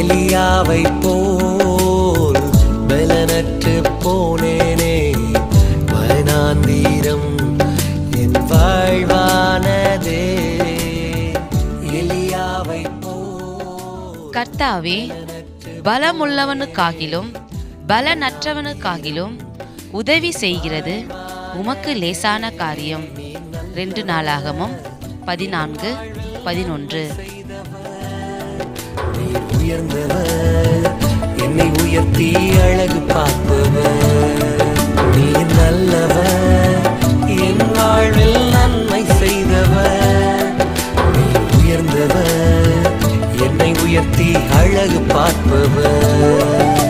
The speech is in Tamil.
எலியாவை போல் பலனற்று போனேனே, வனாந்தீரம் என் வாழ்வானதே. எலியாவை போல் கர்த்தாவே, பலமுள்ளவனுக்காகிலும் பலனற்றவனுக்காகிலும் உதவி செய்கிறது உமக்கு லேசான காரியம். 2 நாளாகமம் 14:11. உயர்ந்தவர், என்னை உயர்த்தி அழகு பார்ப்பவர். நீ நல்லவர், என் வாழ்வில் நன்மை செய்தவர். நீ உயர்ந்தவர், என்னை உயர்த்தி அழகு பார்ப்பவர்.